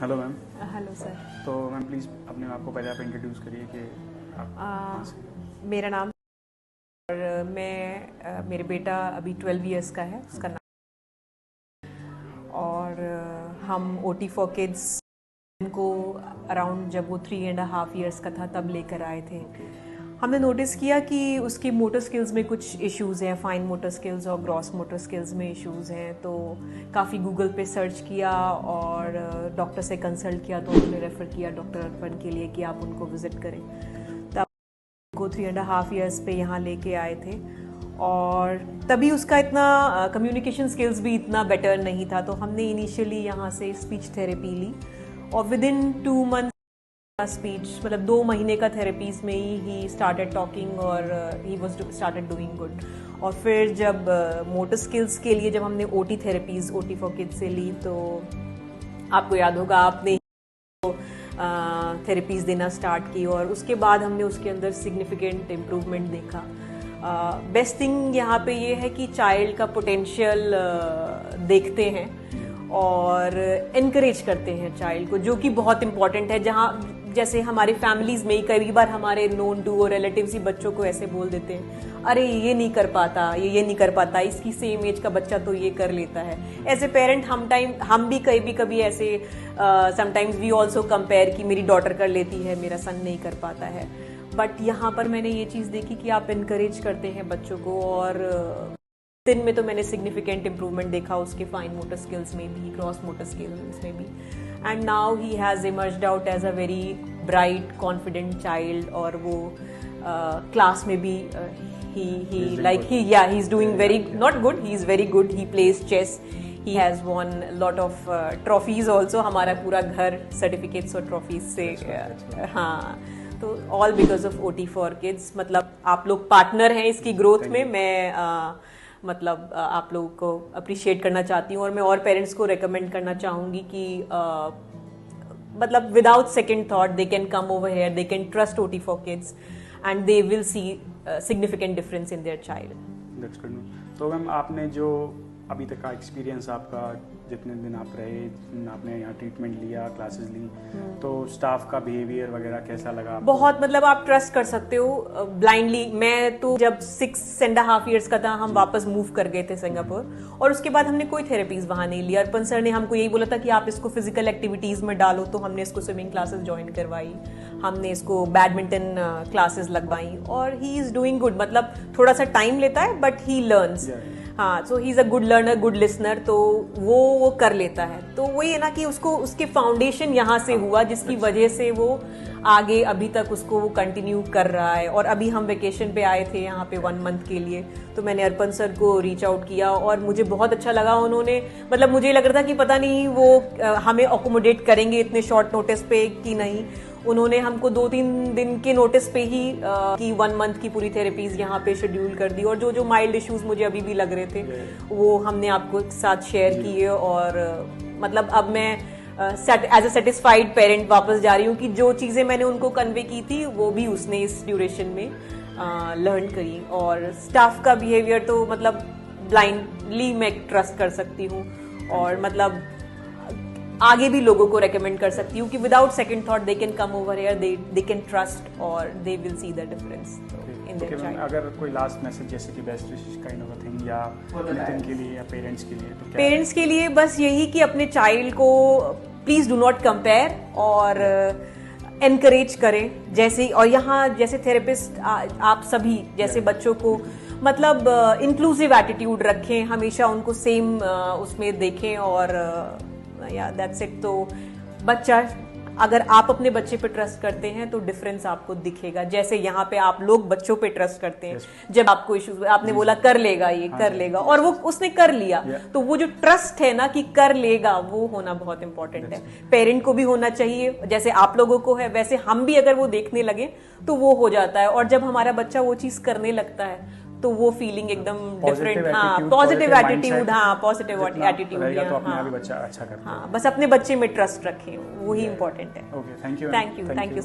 Hello ma'am. Hello sir. तो ma'am please अपने आप को पहले आप इंट्रोड्यूस करिए कि आप कहाँ से। मेरा नाम और मेरे बेटा अभी 12 इयर्स का है, उसका नाम। और हम OT फॉर किड्स को अराउंड जब वो 3.5 इयर्स का था तब लेकर आए थे। हमने नोटिस किया कि उसकी मोटर स्किल्स में कुछ इश्यूज़ हैं, फाइन मोटर स्किल्स और ग्रॉस मोटर स्किल्स में इश्यूज़ हैं। तो काफ़ी गूगल पे सर्च किया और डॉक्टर से कंसल्ट किया, तो उन्होंने रेफ़र किया डॉक्टर अर्पण के लिए कि आप उनको विज़िट करें। तब उनको 3.5 इयर्स पे यहाँ लेके आए थे और तभी उसका इतना कम्युनिकेशन स्किल्स भी इतना बेटर नहीं था। तो हमने इनिशियली यहाँ से स्पीच थेरेपी ली और विद इन 2 मंथ स्पीच, मतलब 2 महीने का थेरेपीज में ही स्टार्टेड टॉकिंग और he was started doing good. और फिर जब मोटर स्किल्स के लिए जब हमने OT therapies OT for kids से ली, तो आपको याद होगा आपने थेरेपीज देना स्टार्ट की और उसके बाद हमने उसके अंदर सिग्निफिकेंट इम्प्रूवमेंट देखा। बेस्ट थिंग यहाँ पे ये है कि चाइल्ड का पोटेंशियल देखते हैं और इनकरेज करते हैं चाइल्ड को, जो कि बहुत इम्पॉर्टेंट है। जहाँ जैसे हमारे फैमिलीज में ही कई बार हमारे नोन टू और रिलेटिव्स ही बच्चों को ऐसे बोल देते हैं, अरे ये नहीं कर पाता, ये नहीं कर पाता, इसकी सेम एज का बच्चा तो ये कर लेता है। एज ए पेरेंट हम भी कभी ऐसे समटाइम्स वी ऑल्सो कंपेयर कि मेरी डॉटर कर लेती है, मेरा सन नहीं कर पाता है। बट यहाँ पर मैंने ये चीज़ देखी कि आप इनकरेज करते हैं बच्चों को और दिन में तो मैंने सिग्निफिकेंट इम्प्रूवमेंट देखा उसके फाइन मोटर स्किल्स में भी, क्रॉस मोटर स्किल्स में भी। And now he has emerged out as a very bright confident child. और वो क्लास में भी he is doing very not good, he is very good, he plays chess, he has won lot of trophies also. हमारा पूरा घर certificates और trophies से हाँ, तो all because of OT for kids. मतलब आप लोग पार्टनर हैं इसकी ग्रोथ में। मैं मतलब आप लोगों को अप्रिशिएट करना चाहती हूँ और मैं और पेरेंट्स को रेकमेंड करना चाहूँगी कि मतलब without second thought they can come over here, they can trust OT for kids and they will C significant difference in their child. That's good. तो मैम आपने जो अभी तक का एक्सपीरियंस आपका, जितने दिन आप रहे, आपने यहाँ ट्रीटमेंट लिया, क्लासेस ली, तो स्टाफ का बिहेवियर वगैरह कैसा लगा आपको? बहुत, मतलब आप ट्रस्ट कर सकते हो ब्लाइंडली। मैं तो जब 6.5 इयर्स का था हम वापस मूव कर गए थे सिंगापुर और उसके बाद हमने कोई थेरेपीज वहाँ नहीं लिया। अर्पण सर ने हमको यही बोला था कि आप इसको फिजिकल एक्टिविटीज में डालो, तो हमने इसको स्विमिंग क्लासेस ज्वाइन करवाई, हमने इसको बैडमिंटन क्लासेस लगवाई और ही इज डूइंग गुड। मतलब थोड़ा सा टाइम लेता है बट ही लर्न्स। हाँ, so he is a good learner, good listener, तो वो कर लेता है। तो वही है ना कि उसको उसके फाउंडेशन यहाँ से हुआ जिसकी वजह से वो आगे अभी तक उसको वो कंटिन्यू कर रहा है। और अभी हम वेकेशन पे आए थे यहाँ पे 1 मंथ के लिए, तो मैंने अर्पण सर को रीच आउट किया और मुझे बहुत अच्छा लगा। उन्होंने, मतलब मुझे लग रहा था कि पता नहीं वो हमें अकोमोडेट करेंगे इतने शॉर्ट नोटिस पे कि नहीं। उन्होंने हमको 2-3 दिन के नोटिस पे ही कि 1 मंथ की पूरी थेरेपीज यहाँ पे शेड्यूल कर दी और जो माइल्ड इश्यूज मुझे अभी भी लग रहे थे वो हमने आपको साथ शेयर किए। और मतलब अब मैं एज अ सेटिस्फाइड पेरेंट वापस जा रही हूँ कि जो चीज़ें मैंने उनको कन्वे की थी वो भी उसने इस ड्यूरेशन में लर्न करी। और स्टाफ का बिहेवियर तो मतलब ब्लाइंडली मैं ट्रस्ट कर सकती हूँ और मतलब आगे भी लोगों को रेकमेंड कर सकती हूँ कि without second thought they can come over here, they can trust और they will see the difference in their child. अगर कोई लास्ट मैसेज जैसे कि best wishes kind of a thing या एनीथिंग के लिए या पेरेंट्स के लिए, तो क्या? पेरेंट्स के लिए बस यही कि अपने चाइल्ड को प्लीज डू नॉट कंपेयर और एनकरेज करें। जैसे और यहाँ जैसे थेरेपिस्ट आप सभी जैसे बच्चों को मतलब इंक्लूसिव एटीट्यूड रखें, हमेशा उनको सेम उसमें देखें और या दैट्स इट। तो बच्चा, अगर आप अपने बच्चे पे ट्रस्ट करते हैं तो डिफरेंस आपको दिखेगा। जैसे यहाँ पे आप लोग बच्चों पे ट्रस्ट करते हैं, जब आपको इश्यूज, आपने बोला कर लेगा, ये कर लेगा और वो उसने कर लिया, तो वो जो ट्रस्ट है ना कि कर लेगा, वो होना बहुत इंपॉर्टेंट है। पेरेंट को भी होना चाहिए, जैसे आप लोगों को है वैसे हम भी अगर वो देखने लगे तो वो हो जाता है। और जब हमारा बच्चा वो चीज करने लगता है तो वो फीलिंग एकदम डिफरेंट, हाँ, पॉजिटिव एटीट्यूड, हाँ, पॉजिटिव एटीट्यूड, तो अपने आप ही बच्चा अच्छा करता है। हाँ, बस अपने बच्चे में ट्रस्ट रखें, वही इंपॉर्टेंट है। Okay, thank you. Thank you.